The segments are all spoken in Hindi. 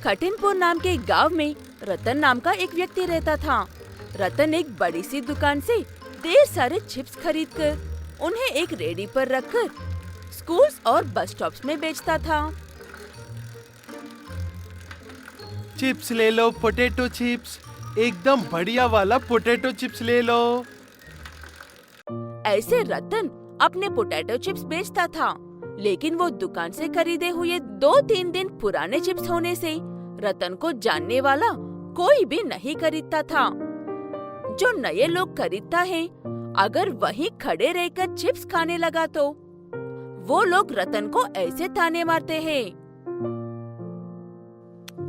कठिनपुर नाम के गांव में रतन नाम का एक व्यक्ति रहता था। रतन एक बड़ी सी दुकान से ढेर सारे चिप्स खरीदकर उन्हें एक रेडी पर रखकर स्कूल्स और बस स्टॉप्स में बेचता था। चिप्स ले लो, पोटैटो चिप्स, एकदम बढ़िया वाला पोटैटो चिप्स ले लो। ऐसे रतन अपने पोटैटो चिप्स बेचता था, लेकिन वो दुकान से खरीदे हुए 2-3 दिन पुराने चिप्स होने से रतन को जानने वाला कोई भी नहीं खरीदता था। जो नए लोग खरीदता है, अगर वहीं खड़े रहकर चिप्स खाने लगा तो वो लोग रतन को ऐसे ताने मारते हैं।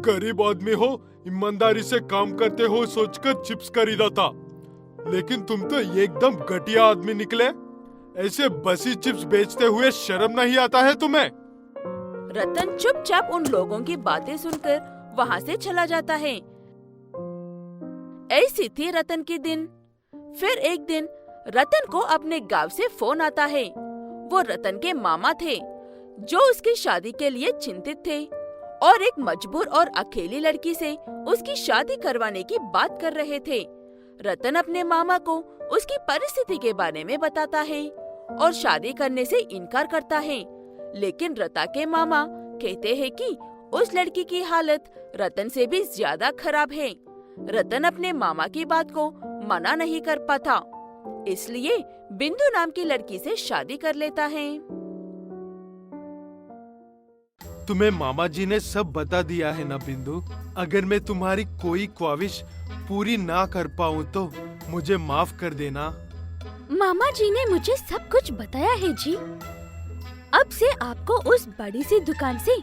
गरीब आदमी हो, ईमानदारी से काम करते हो सोचकर चिप्स खरीदा था, लेकिन तुम तो एकदम घटिया आदमी निकले। ऐसे बसी चिप्स बेचते हुए शर्म नहीं आता है तुम्हें? रतन चुपचाप उन लोगों की बातें सुनकर वहाँ से चला जाता है। ऐसी थी रतन के दिन। फिर एक दिन रतन को अपने गांव से फोन आता है। वो रतन के मामा थे, जो उसकी शादी के लिए चिंतित थे और एक मजबूर और अकेली लड़की से उसकी शादी करवाने की बात कर रहे थे। रतन अपने मामा को उसकी परिस्थिति के बारे में बताता है और शादी करने से इनकार करता है, लेकिन रता के मामा कहते हैं कि उस लड़की की हालत रतन से भी ज्यादा खराब है। रतन अपने मामा की बात को मना नहीं कर पाता, इसलिए बिंदु नाम की लड़की से शादी कर लेता है। तुम्हें मामा जी ने सब बता दिया है ना बिंदु। अगर मैं तुम्हारी कोई ख्वाहिश पूरी ना कर पाऊँ तो मुझे माफ कर देना। मामा जी ने मुझे सब कुछ बताया है जी। अब से आपको उस बड़ी सी दुकान से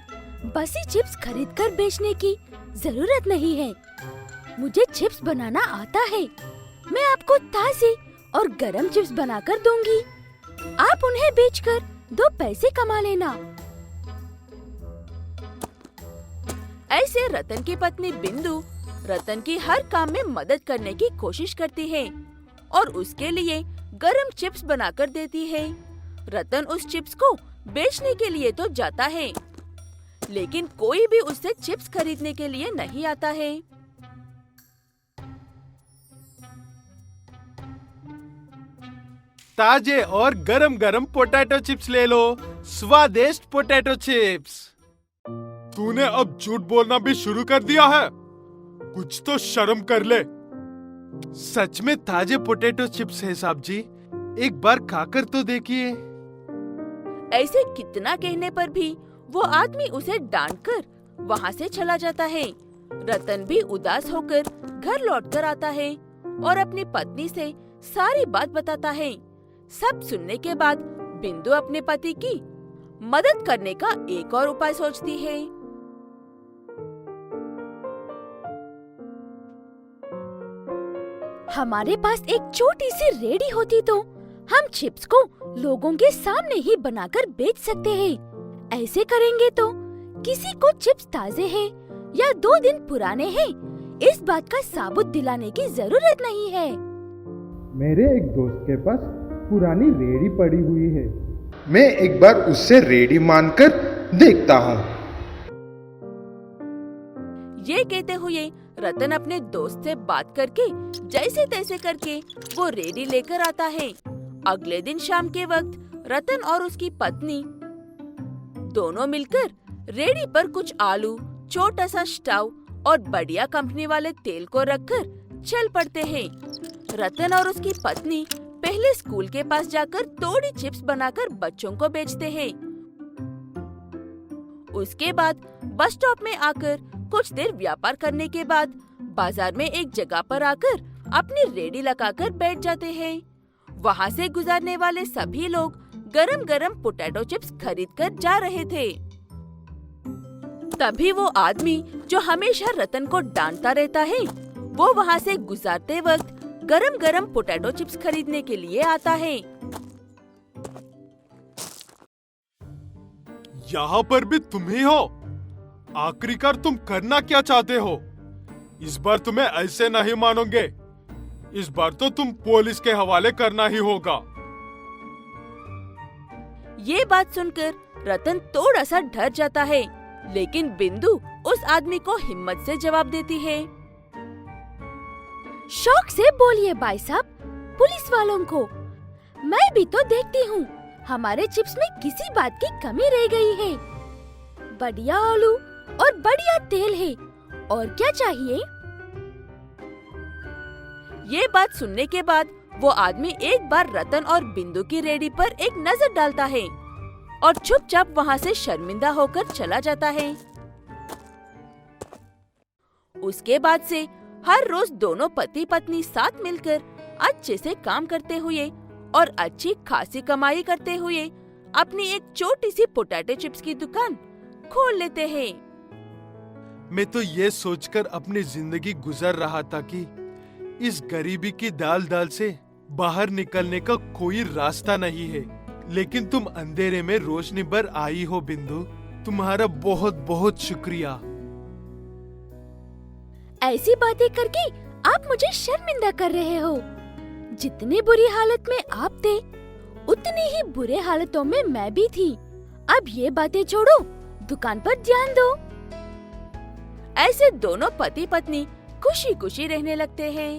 बसी चिप्स खरीदकर बेचने की जरूरत नहीं है। मुझे चिप्स बनाना आता है। मैं आपको ताज़े और गरम चिप्स बनाकर दूंगी। आप उन्हें बेचकर 2 पैसे कमा लेना। ऐसे रतन की पत्नी बिंदु रतन की हर काम में मदद करने की कोशिश करती है और उसके लिए गरम चिप्स बनाकर देती है। रतन उस चिप्स को बेचने के लिए तो जाता है, लेकिन कोई भी उससे चिप्स खरीदने के लिए नहीं आता है। ताजे और गरम गरम पोटैटो चिप्स ले लो, स्वादिष्ट पोटैटो चिप्स। तूने अब झूठ बोलना भी शुरू कर दिया है। कुछ तो शर्म कर ले। सच में ताजे पोटैटो चिप्स है साहब जी, एक बार खाकर तो देखिए। ऐसे कितना कहने पर भी वो आदमी उसे डांटकर वहाँ से चला जाता है। रतन भी उदास होकर घर लौटकर आता है और अपनी पत्नी से सारी बात बताता है। सब सुनने के बाद बिंदु अपने पति की मदद करने का एक और उपाय सोचती है। हमारे पास एक छोटी सी रेडी होती तो हम चिप्स को लोगों के सामने ही बनाकर बेच सकते हैं। ऐसे करेंगे तो किसी को चिप्स ताजे हैं या 2 दिन पुराने हैं, इस बात का साबुत दिलाने की जरूरत नहीं है। मेरे एक दोस्त के पास पुरानी रेडी पड़ी हुई है, मैं एक बार उससे रेडी मानकर देखता हूँ। ये कहते हुए रतन अपने दोस्त से बात करके जैसे तैसे करके वो रेडी लेकर आता है। अगले दिन शाम के वक्त रतन और उसकी पत्नी दोनों मिलकर रेडी पर कुछ आलू, छोटा सा स्टोव और बढ़िया कंपनी वाले तेल को रखकर चल पड़ते हैं। रतन और उसकी पत्नी पहले स्कूल के पास जाकर थोड़ी चिप्स बनाकर बच्चों को बेचते हैं। उसके बाद बस स्टॉप में आकर कुछ देर व्यापार करने के बाद बाजार में एक जगह पर आकर अपनी रेडी लगाकर बैठ जाते हैं। वहाँ से गुजरने वाले सभी लोग गरम गरम पोटैटो चिप्स खरीद कर जा रहे थे। तभी वो आदमी जो हमेशा रतन को डांटता रहता है, वो वहाँ से गुजरते वक्त गरम गरम पोटैटो चिप्स खरीदने के लिए आता है। यहाँ पर भी तुम ही हो? आखिरकार तुम करना क्या चाहते हो? इस बार तुम्हें ऐसे नहीं मानोगे। इस बार तो तुम पुलिस के हवाले करना ही होगा। ये बात सुनकर रतन थोड़ा सा डर जाता है, लेकिन बिंदु उस आदमी को हिम्मत से जवाब देती है। शौक से बोलिए भाई साहब, पुलिस वालों को। मैं भी तो देखती हूँ हमारे चिप्स में किसी बात की कमी रह गई है। बढ़िया आलू और बढ़िया तेल है, और क्या चाहिए? ये बात सुनने के बाद वो आदमी एक बार रतन और बिंदु की रेडी पर एक नजर डालता है और चुपचाप वहाँ से शर्मिंदा होकर चला जाता है। उसके बाद से हर रोज दोनों पति पत्नी साथ मिलकर अच्छे से काम करते हुए और अच्छी खासी कमाई करते हुए अपनी एक छोटी सी पोटैटो चिप्स की दुकान खोल लेते हैं। मैं तो ये सोचकर अपनी जिंदगी गुजार रहा था कि इस गरीबी की दाल से बाहर निकलने का कोई रास्ता नहीं है, लेकिन तुम अंधेरे में रोशनी भर आई हो बिंदु। तुम्हारा बहुत बहुत शुक्रिया। ऐसी बातें करके आप मुझे शर्मिंदा कर रहे हो। जितनी बुरी हालत में आप थे, उतनी ही बुरे हालतों में मैं भी थी। अब ये बातें छोड़ो, दुकान पर ध्यान दो। ऐसे दोनों पति पत्नी खुशी खुशी रहने लगते हैं।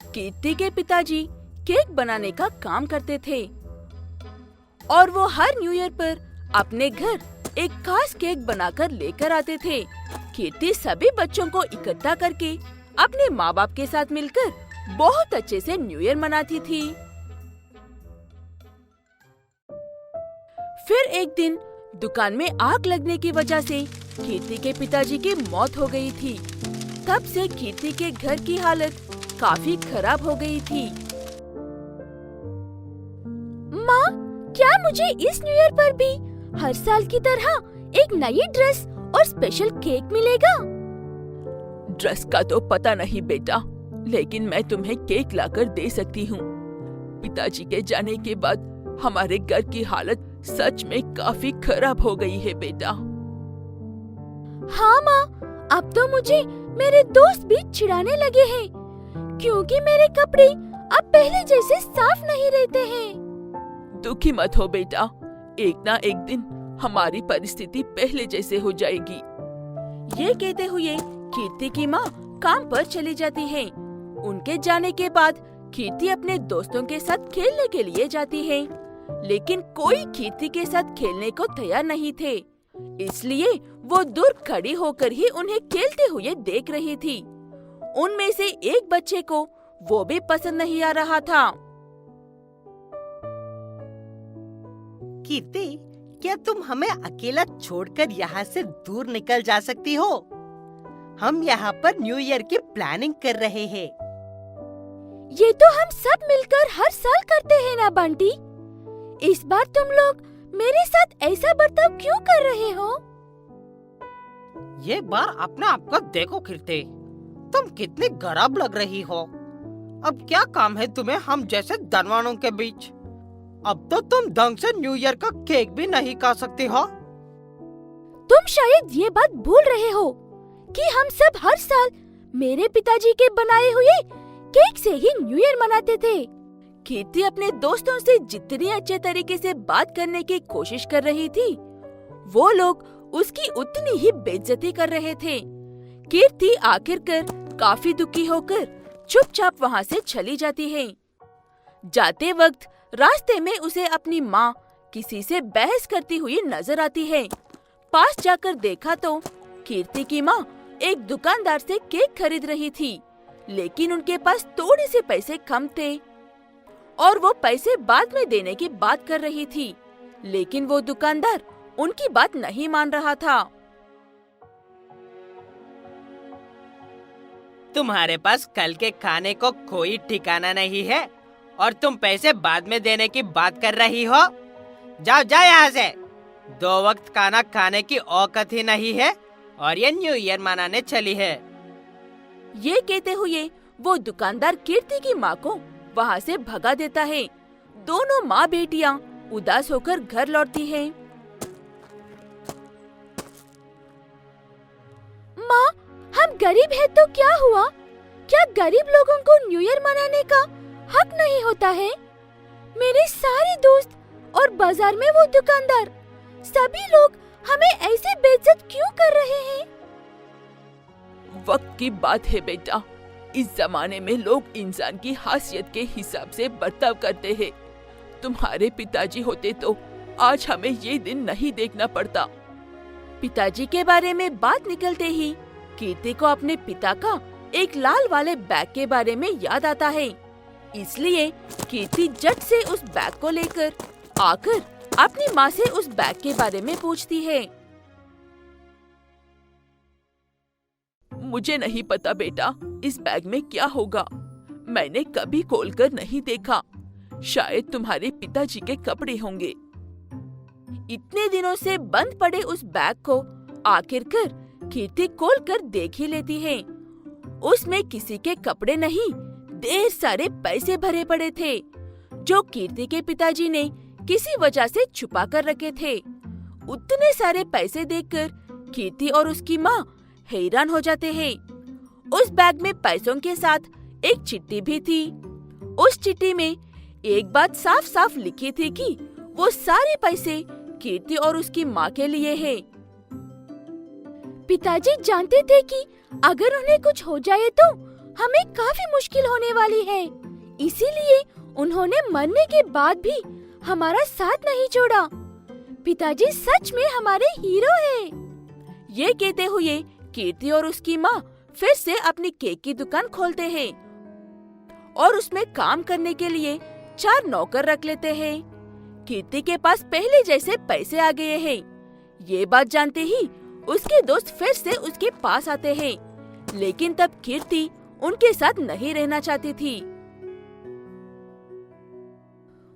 कीर्ति के पिताजी केक बनाने का काम करते थे और वो हर न्यू ईयर पर अपने घर एक खास केक बनाकर लेकर आते थे। कीर्ति सभी बच्चों को इकट्ठा करके अपने माँ बाप के साथ मिलकर बहुत अच्छे से न्यू ईयर मनाती थी। फिर एक दिन दुकान में आग लगने की वजह से कीर्ति के पिताजी की मौत हो गई थी। तब से कीर्ति के घर की हालत काफी खराब हो गई थी। माँ, क्या मुझे इस न्यू ईयर पर भी हर साल की तरह एक नई ड्रेस और स्पेशल केक मिलेगा? ड्रेस का तो पता नहीं बेटा, लेकिन मैं तुम्हें केक लाकर दे सकती हूँ। पिताजी के जाने के बाद हमारे घर की हालत सच में काफी खराब हो गई है बेटा। हाँ माँ, अब तो मुझे मेरे दोस्त भी चिढ़ाने लगे हैं, क्योंकि मेरे कपड़े अब पहले जैसे साफ नहीं रहते हैं। दुखी मत हो बेटा, एक ना एक दिन हमारी परिस्थिति पहले जैसे हो जाएगी। ये कहते हुए कीर्ति की माँ काम पर चली जाती है। उनके जाने के बाद कीर्ति अपने दोस्तों के साथ खेलने के लिए जाती है, लेकिन कोई कीर्ति के साथ खेलने को तैयार नहीं थे। इसलिए वो दूर खड़ी होकर ही उन्हें खेलते हुए देख रही थी। उनमें से एक बच्चे को वो भी पसंद नहीं आ रहा था। कीर्ति, क्या तुम हमें अकेला छोड़कर यहाँ से दूर निकल जा सकती हो? हम यहाँ पर न्यू ईयर की प्लानिंग कर रहे हैं। ये तो हम सब मिलकर हर साल करते हैं ना बंटी। इस बार तुम लोग मेरे साथ ऐसा बर्ताव क्यों कर रहे हो? ये बार अपने आप को देखो कीर्ति, तुम कितनी खराब लग रही हो। अब क्या काम है तुम्हें हम जैसे धनवानों के बीच? अब तो तुम ढंग से न्यू ईयर का केक भी नहीं खा सकती हो। तुम शायद ये बात भूल रहे हो कि हम सब हर साल मेरे पिताजी के बनाए हुए केक से ही न्यू ईयर मनाते थे। कीर्ति अपने दोस्तों से जितनी अच्छे तरीके से बात करने की कोशिश कर रही थी, वो लोग उसकी उतनी ही बेइज्जती कर रहे थे। कीर्ति आखिरकार काफी दुखी होकर चुपचाप वहाँ से चली जाती है। जाते वक्त रास्ते में उसे अपनी माँ किसी से बहस करती हुई नजर आती है। पास जाकर देखा तो कीर्ति की माँ एक दुकानदार से केक खरीद रही थी, लेकिन उनके पास थोड़े से पैसे कम थे और वो पैसे बाद में देने की बात कर रही थी, लेकिन वो दुकानदार उनकी बात नहीं मान रहा था। तुम्हारे पास कल के खाने को कोई ठिकाना नहीं है और तुम पैसे बाद में देने की बात कर रही हो। जाओ जाओ यहाँ से। 2 वक्त खाना खाने की औकात ही नहीं है और ये न्यू ईयर मनाने चली है। ये कहते हुए वो दुकानदार कीर्ति की माँ को वहाँ से भगा देता है। दोनों माँ बेटियाँ उदास होकर घर लौटती हैं। माँ, हम गरीब हैं तो क्या हुआ? क्या गरीब लोगों को न्यू ईयर मनाने का हक नहीं होता है? मेरे सारे दोस्त और बाजार में वो दुकानदार, सभी लोग हमें ऐसे बेइज्जत क्यों कर रहे हैं? वक्त की बात है बेटा, इस जमाने में लोग इंसान की हासियत के हिसाब से बर्ताव करते हैं। तुम्हारे पिताजी होते तो आज हमें ये दिन नहीं देखना पड़ता। पिताजी के बारे में बात निकलते ही कीर्ति को अपने पिता का एक लाल वाले बैग के बारे में याद आता है। इसलिए कीर्ति झट से उस बैग को लेकर आकर अपनी माँ से उस बैग के बारे में पूछती है। मुझे नहीं पता बेटा, इस बैग में क्या होगा। मैंने कभी खोलकर नहीं देखा। शायद तुम्हारे पिताजी के कपड़े होंगे। इतने दिनों से बंद पड़े उस बैग को आखिरकार कीर्ति खोलकर देख ही लेती है। उसमें किसी के कपड़े नहीं, ढेर सारे पैसे भरे पड़े थे, जो कीर्ति के पिताजी ने किसी वजह से छुपा कर रखे थे। उतने सारे पैसे देखकर कीर्ति और उसकी माँ हैरान हो जाते हैं। उस बैग में पैसों के साथ एक चिट्ठी भी थी। उस चिट्ठी में एक बात साफ साफ लिखी थी कि वो सारे पैसे कीर्ति और उसकी माँ के लिए है। पिताजी जानते थे कि अगर उन्हें कुछ हो जाए तो हमें काफी मुश्किल होने वाली है, इसीलिए उन्होंने मरने के बाद भी हमारा साथ नहीं छोड़ा। पिताजी सच में हमारे हीरो हैं। ये कहते हुए कीर्ति और उसकी माँ फिर से अपनी केक की दुकान खोलते हैं और उसमें काम करने के लिए 4 नौकर रख लेते हैं। कीर्ति के पास पहले जैसे पैसे आ गए हैं। ये बात जानते ही उसके दोस्त फिर से उसके पास आते हैं, लेकिन तब कीर्ति उनके साथ नहीं रहना चाहती थी।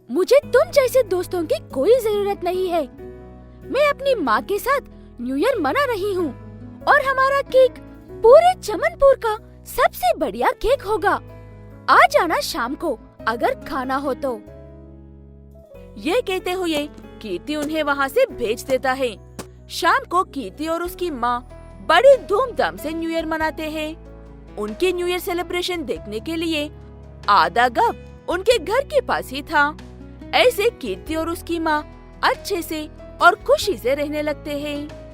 मुझे तुम जैसे दोस्तों की कोई जरूरत नहीं है। मैं अपनी माँ के साथ न्यू ईयर मना रही हूँ और हमारा केक पूरे चमनपुर का सबसे बढ़िया केक होगा। आ जाना शाम को अगर खाना हो तो। ये कहते हुए कीर्ति उन्हें वहाँ से भेज देता है। शाम को कीर्ति और उसकी माँ बड़ी धूमधाम से न्यू ईयर मनाते हैं। उनके न्यू ईयर सेलिब्रेशन देखने के लिए आधा गांव उनके घर के पास ही था। ऐसे कीर्ति और उसकी माँ अच्छे से और खुशी से रहने लगते हैं।